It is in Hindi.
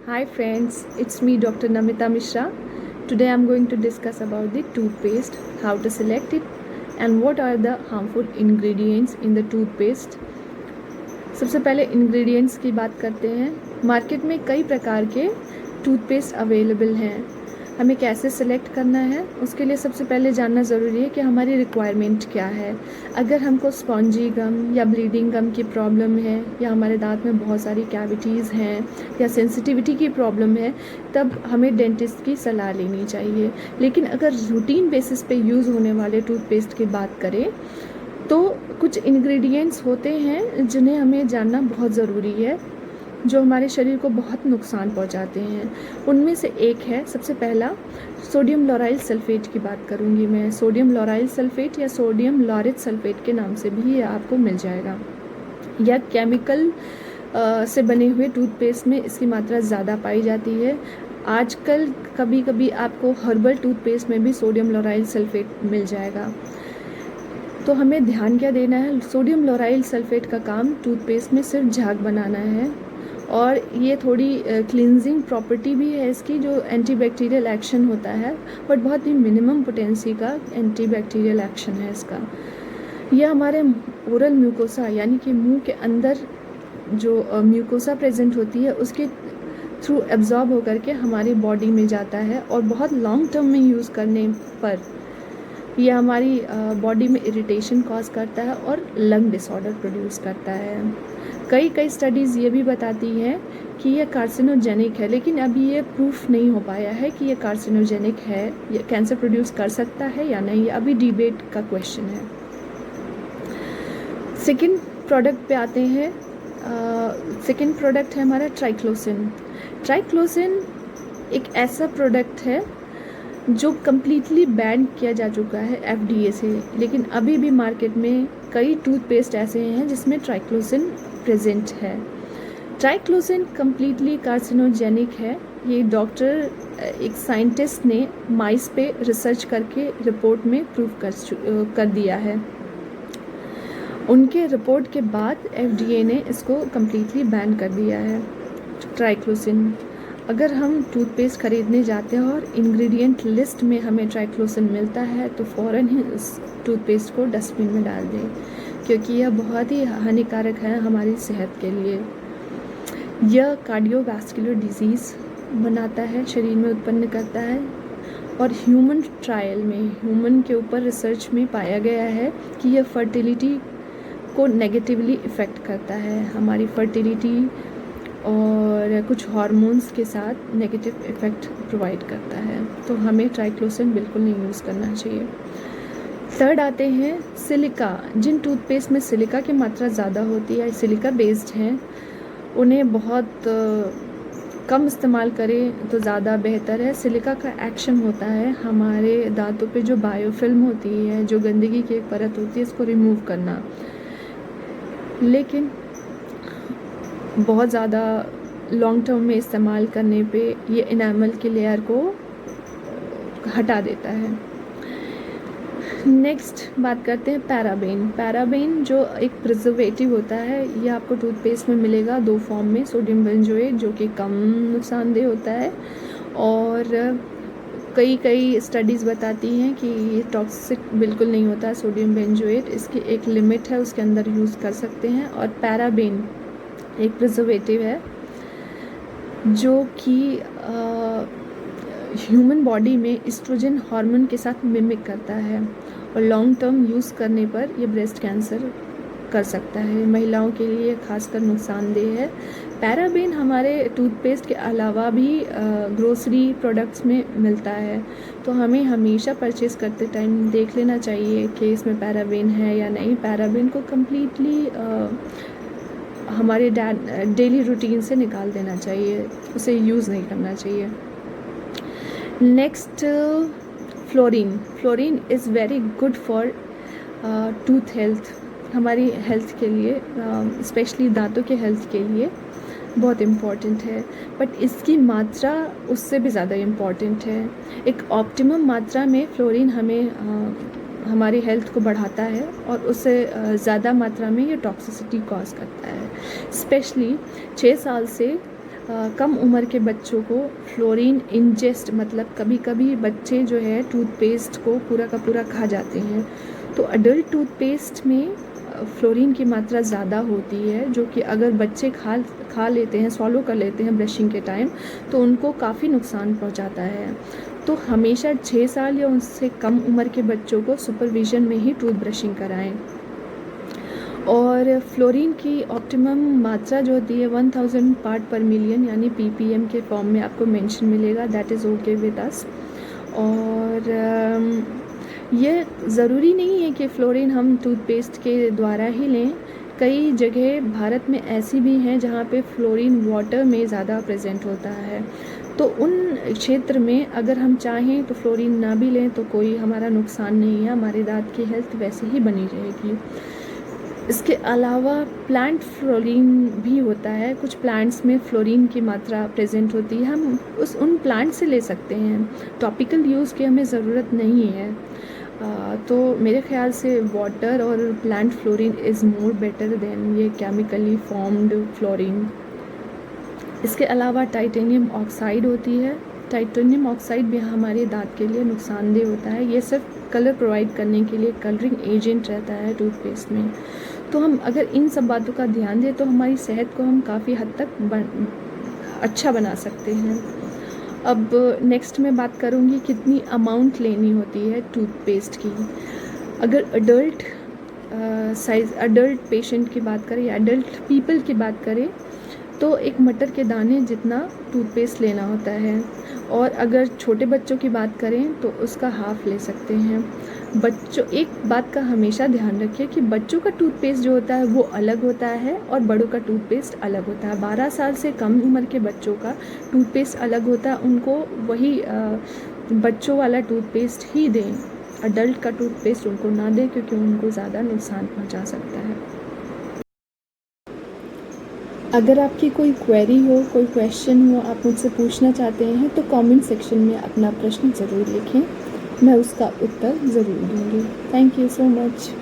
Hi friends, it's me Dr. Namita Mishra. Today I'm going to discuss about the toothpaste, how to select it and what are the harmful ingredients in the toothpaste. सबसे पहले इंग्रेडिएंट्स की बात करते हैं। मार्केट में कई प्रकार के टूथपेस्ट अवेलेबल हैं। हमें कैसे सेलेक्ट करना है उसके लिए सबसे पहले जानना ज़रूरी है कि हमारी रिक्वायरमेंट क्या है। अगर हमको स्पॉन्जी गम या ब्लीडिंग गम की प्रॉब्लम है या हमारे दांत में बहुत सारी कैविटीज़ हैं या सेंसिटिविटी की प्रॉब्लम है, तब हमें डेंटिस्ट की सलाह लेनी चाहिए। लेकिन अगर रूटीन बेसिस पे यूज़ होने वाले टूथपेस्ट की बात करें तो कुछ इंग्रेडिएंट्स होते हैं जिन्हें हमें जानना बहुत ज़रूरी है, जो हमारे शरीर को बहुत नुकसान पहुंचाते हैं। उनमें से एक है, सबसे पहला सोडियम लॉराइल सल्फेट की बात करूंगी मैं। सोडियम लॉराइल सल्फेट या सोडियम लॉरेट सल्फेट के नाम से भी ये आपको मिल जाएगा। या केमिकल से बने हुए टूथपेस्ट में इसकी मात्रा ज़्यादा पाई जाती है। आजकल कभी कभी आपको हर्बल टूथपेस्ट में भी सोडियम लॉराइल सल्फेट मिल जाएगा। तो हमें ध्यान क्या देना है, सोडियम लॉराइल सल्फेट का काम टूथपेस्ट में सिर्फ झाग बनाना है और ये थोड़ी क्लींजिंग प्रॉपर्टी भी है इसकी, जो एंटीबैक्टीरियल एक्शन होता है, बट बहुत ही मिनिमम पोटेंसी का एंटीबैक्टीरियल एक्शन है इसका। यह हमारे ओरल म्यूकोसा यानी कि मुंह के अंदर जो म्यूकोसा प्रेजेंट होती है उसके थ्रू एब्जॉर्ब होकर के हमारी बॉडी में जाता है और बहुत लॉन्ग टर्म में यूज़ करने पर यह हमारी बॉडी में इरिटेशन कॉज करता है और लंग डिसऑर्डर प्रोड्यूस करता है। कई स्टडीज़ ये भी बताती हैं कि यह कार्सिनोजेनिक है, लेकिन अभी ये प्रूफ नहीं हो पाया है कि ये कार्सिनोजेनिक है, ये कैंसर प्रोड्यूस कर सकता है या नहीं, अभी डिबेट का क्वेश्चन है। सेकेंड प्रोडक्ट पे आते हैं। सेकेंड प्रोडक्ट है हमारा ट्राइक्लोसिन। ट्राइक्लोसिन एक ऐसा प्रोडक्ट है जो कम्प्लीटली बैन किया जा चुका है FDA से, लेकिन अभी भी मार्केट में कई टूथपेस्ट ऐसे हैं जिसमें ट्राइक्लोसिन प्रेजेंट है। ट्राइक्लोसिन कम्प्लीटली कार्सिनोजेनिक है। ये डॉक्टर, एक साइंटिस्ट ने माइस पे रिसर्च करके रिपोर्ट में प्रूव कर दिया है। उनके रिपोर्ट के बाद FDA ने इसको कम्प्लीटली बैन कर दिया है ट्राइक्लोसिन। अगर हम टूथपेस्ट ख़रीदने जाते हैं और इंग्रेडिएंट लिस्ट में हमें ट्राइक्लोसिन मिलता है तो फ़ौरन ही उस टूथपेस्ट को डस्टबिन में डाल दें, क्योंकि यह बहुत ही हानिकारक है हमारी सेहत के लिए। यह कार्डियोवैस्कुलर डिजीज़ बनाता है, शरीर में उत्पन्न करता है और ह्यूमन ट्रायल में, ह्यूमन के ऊपर रिसर्च में पाया गया है कि यह फर्टिलिटी को नेगेटिवली इफ़ेक्ट करता है, हमारी फर्टिलिटी और कुछ हार्मोन्स के साथ नेगेटिव इफ़ेक्ट प्रोवाइड करता है। तो हमें ट्राइक्लोसिन बिल्कुल नहीं यूज़ करना चाहिए। थर्ड आते हैं सिलिका। जिन टूथपेस्ट में सिलिका की मात्रा ज़्यादा होती है, सिलिका बेस्ड हैं, उन्हें बहुत कम इस्तेमाल करें तो ज़्यादा बेहतर है। सिलिका का एक्शन होता है हमारे दांतों पे जो बायोफिल्म होती है, जो गंदगी की एक परत होती है, इसको रिमूव करना। लेकिन बहुत ज़्यादा लॉन्ग टर्म में इस्तेमाल करने पे ये इनामल की लेयर को हटा देता है। नेक्स्ट बात करते हैं पैराबेन। पैराबेन जो एक प्रिजर्वेटिव होता है, ये आपको टूथपेस्ट में मिलेगा दो फॉर्म में। सोडियम बेंजोएट जो कि कम नुकसानदेह होता है, और कई स्टडीज़ बताती हैं कि ये टॉक्सिक बिल्कुल नहीं होता है सोडियम बेंजोएट। इसकी एक लिमिट है, उसके अंदर यूज़ कर सकते हैं। और पैराबेन एक प्रिजर्वेटिव है जो कि ह्यूमन बॉडी में एस्ट्रोजन हार्मोन के साथ मिमिक करता है और लॉन्ग टर्म यूज़ करने पर ये ब्रेस्ट कैंसर कर सकता है। महिलाओं के लिए खासकर नुकसानदेह है। पैराबेन हमारे टूथपेस्ट के अलावा भी ग्रोसरी प्रोडक्ट्स में मिलता है, तो हमें हमेशा परचेज़ करते टाइम देख लेना चाहिए कि इसमें पैराबेन है या नहीं। पैराबेन को कम्प्लीटली हमारे डेली रूटीन से निकाल देना चाहिए, उसे यूज़ नहीं करना चाहिए। Next fluorine. Fluorine is very good for tooth health, हमारी हेल्थ के लिए, स्पेशली दांतों के हेल्थ के लिए बहुत इम्पॉर्टेंट है, बट इसकी मात्रा उससे भी ज़्यादा इम्पॉर्टेंट है। एक ऑप्टिमम मात्रा में फ्लोरीन हमें हमारी हेल्थ को बढ़ाता है और उससे ज़्यादा मात्रा में ये टॉक्सिसिटी कॉज करता है। स्पेशली 6 साल से कम उम्र के बच्चों को फ्लोरीन इंजेस्ट, मतलब कभी कभी बच्चे जो है टूथपेस्ट को पूरा का पूरा खा जाते हैं, तो अडल्ट टूथपेस्ट में फ्लोरीन की मात्रा ज़्यादा होती है, जो कि अगर बच्चे खा लेते हैं, सॉलो कर लेते हैं ब्रशिंग के टाइम, तो उनको काफ़ी नुकसान पहुंचाता है। तो हमेशा 6 साल या उससे कम उम्र के बच्चों को सुपरविज़न में ही टूथ ब्रशिंग कराएं। और फ्लोरीन की ऑप्टिमम मात्रा जो होती है 1000 पार्ट पर मिलियन यानी ppm के फॉर्म में आपको मेंशन मिलेगा, that is okay with us. और ये ज़रूरी नहीं है कि फ़्लोरीन हम टूथपेस्ट के द्वारा ही लें। कई जगह भारत में ऐसी भी हैं जहाँ पे फ़्लोरीन वाटर में ज़्यादा प्रेजेंट होता है, तो उन क्षेत्र में अगर हम चाहें तो फ़्लोरीन ना भी लें तो कोई हमारा नुकसान नहीं है, हमारे दांत की हेल्थ वैसे ही बनी रहेगी। इसके अलावा प्लांट फ्लोरीन भी होता है, कुछ प्लांट्स में फ्लोरीन की मात्रा प्रेजेंट होती है, हम उन प्लांट से ले सकते हैं, टॉपिकल यूज़ की हमें ज़रूरत नहीं है। तो मेरे ख्याल से वाटर और plant fluorine is more better than ये केमिकली फॉर्म्ड फ्लोरीन। इसके अलावा टाइटेनियम ऑक्साइड होती है, टाइटेनियम ऑक्साइड भी हमारे दांत के लिए नुकसानदेह होता है, ये सिर्फ कलर प्रोवाइड करने के लिए कलरिंग एजेंट रहता है टूथपेस्ट में। तो हम अगर इन सब बातों का ध्यान दें तो हमारी सेहत को हम काफ़ी हद तक अच्छा बना सकते हैं। अब नेक्स्ट मैं बात करूँगी कितनी अमाउंट लेनी होती है टूथपेस्ट की। अगर अडल्ट पेशेंट की बात करें या अडल्ट पीपल की बात करें तो एक मटर के दाने जितना टूथपेस्ट लेना होता है, और अगर छोटे बच्चों की बात करें तो उसका हाफ ले सकते हैं। बच्चों, एक बात का हमेशा ध्यान रखिए कि बच्चों का टूथपेस्ट जो होता है वो अलग होता है और बड़ों का टूथपेस्ट अलग होता है। 12 साल से कम उम्र के बच्चों का टूथपेस्ट अलग होता है, उनको वही बच्चों वाला टूथपेस्ट ही दें, अडल्ट का टूथपेस्ट उनको ना दें क्योंकि उनको ज़्यादा नुकसान पहुंचा सकता है। अगर आपकी कोई क्वेरी हो, कोई क्वेश्चन हो, आप मुझसे पूछना चाहते हैं तो कमेंट सेक्शन में अपना प्रश्न ज़रूर लिखें, मैं उसका उत्तर ज़रूर दूँगी। Thank you so much.